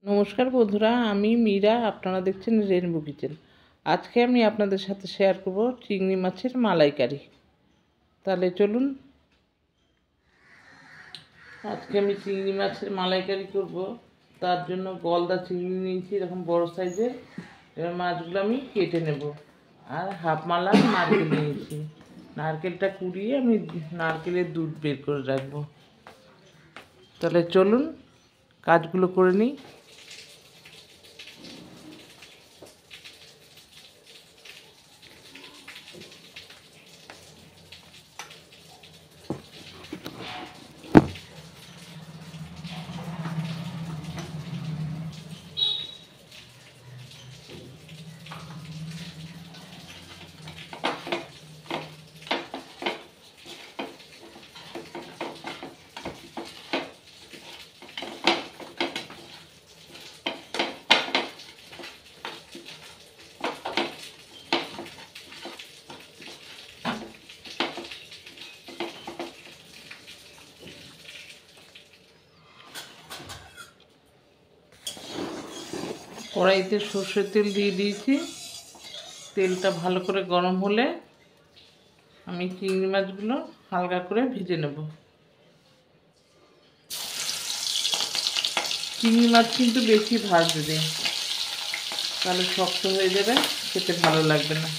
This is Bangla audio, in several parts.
নমস্কার বন্ধুরা, আমি মীরা। আপনারা দেখছেন রেনবো কিচেন। আজকে আমি আপনাদের সাথে শেয়ার করব চিংড়ি মাছের মালাইকারি। তাহলে চলুন, আজকে আমি চিংড়ি মাছের মালাইকারি করব। তার জন্য গলদা চিংড়ি নিয়েছি এরকম বড় সাইজের। এবার মাছগুলো আমি কেটে নেব। আর হাফ মালা নারকেল নিয়েছি। নারকেলটা কুড়িয়ে আমি নারকেলের দুধ বের করে রাখবো। তাহলে চলুন কাজগুলো করে নিই। কড়াইতে সর্ষের তেল দিয়ে দিয়েছি। তেলটা ভালো করে গরম হলে আমি চিংড়ি মাছগুলো হালকা করে ভেজে নেব। চিংড়ি মাছ কিন্তু বেশি ভাজবে না, তাহলে শক্ত হয়ে যাবে, খেতে ভালো লাগবে না।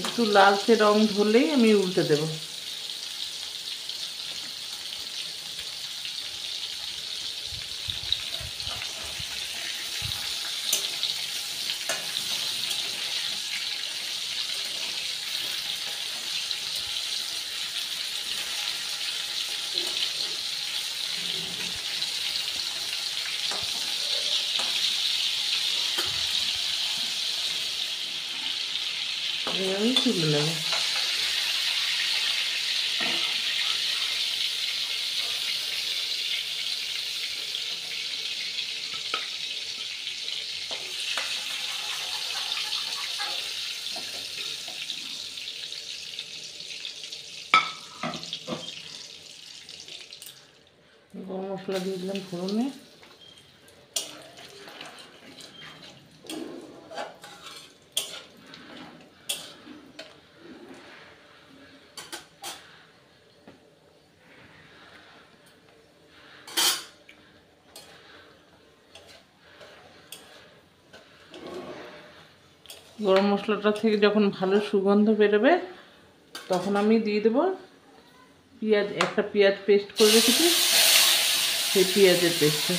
একটু লালচে রং ধরলেই আমি উল্টে দেব। আমি তুলে নেব। গরম মশলা দিয়ে দিলাম ফোড়নে। গরম মশলাটা থেকে যখন ভালো সুগন্ধ বেরোবে তখন আমি দিয়ে দেবো পেঁয়াজ। একটা পেঁয়াজ পেস্ট করে রেখেছি, সেই পেঁয়াজের পেস্টটা।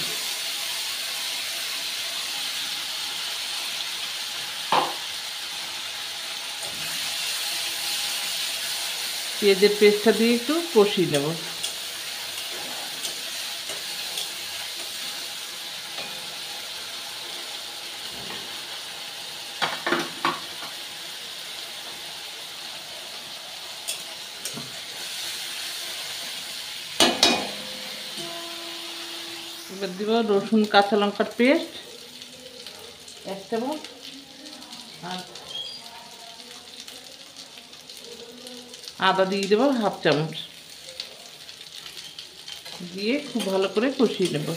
পেঁয়াজের পেস্টটা দিয়ে একটু কষিয়ে নেব। এবার দিব রসুন কাঁচা লঙ্কার পেস্ট 1 চামচ, আর আদা দিয়ে দেবো 1/2 চামচ। দিয়ে খুব ভালো করে কষিয়ে নেব।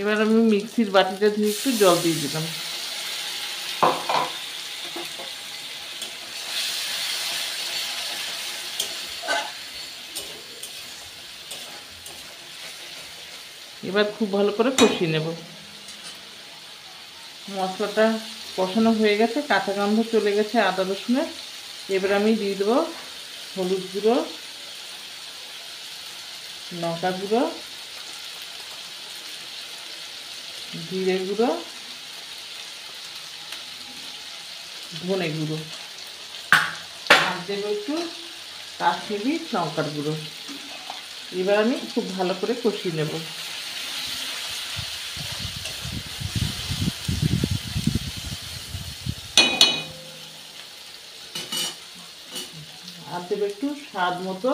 এবার আমি মিক্সির বাটিটা ধুয়ে একটু জল দিয়ে দিলাম। এবার খুব ভালো করে কষিয়ে নেব। মশলাটা কষানো হয়ে গেছে, কাঁচা গন্ধ চলে গেছে আদা রসুনের। এবার আমি দিয়ে দেবো হলুদ গুঁড়ো, লঙ্কা গুঁড়ো, জিরে গুঁড়ো, ধনে গুঁড়ো, আর দেবো একটু কাশ্মীরি লঙ্কার গুঁড়ো। এবার আমি খুব ভালো করে কষিয়ে নেব। দেবো একটু স্বাদ মতো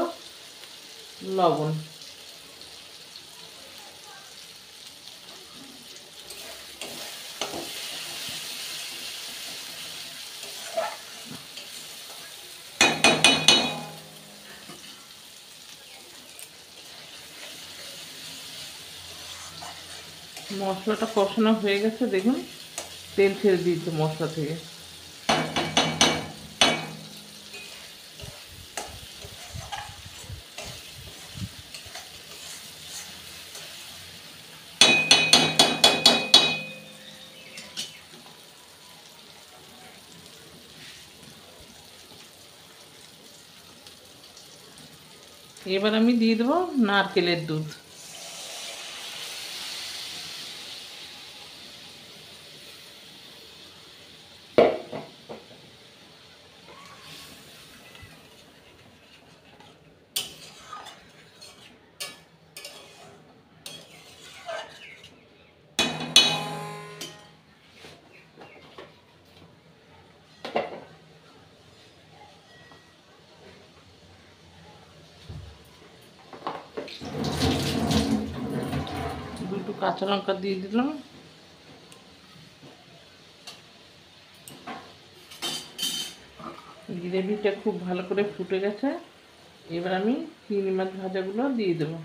লবণ। মশলাটা কষানো হয়ে গেছে, দেখুন তেল ছেড়ে দিয়েছে মশলা থেকে। এবার আমি দিয়ে দেবো নারকেলের দুধ। দুটো কাঁচা লঙ্কা দিয়ে দিলাম। গ্রেভিটা খুব ভালো করে ফুটে গেছে। এবার আমি চিংড়ি মাছ ভাজাগুলো দিয়ে দেবো।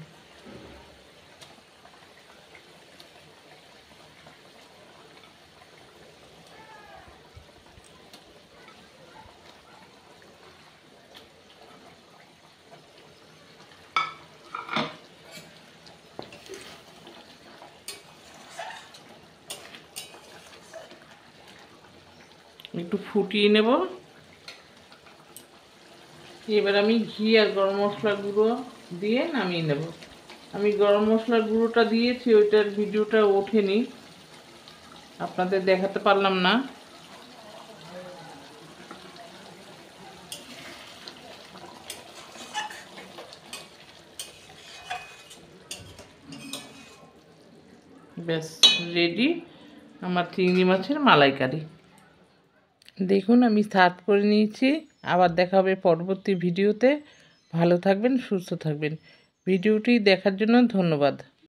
একটু ফুটিয়ে নেব। এবার আমি ঘি আর গরম মশলার গুঁড়ো দিয়ে নামিয়ে নেব। আমি গরম মশলার গুঁড়োটা দিয়েছি, ওইটার ভিডিওটা ওঠেনি, আপনাদের দেখাতে পারলাম না। ব্যাস রেডি আমার চিংড়ি মাছের মালাইকারি। দেখুন আমি সার্ভ করে নিয়েছি। আবার দেখা হবে পরবর্তী ভিডিওতে। ভালো থাকবেন, সুস্থ থাকবেন। ভিডিওটি দেখার জন্য ধন্যবাদ।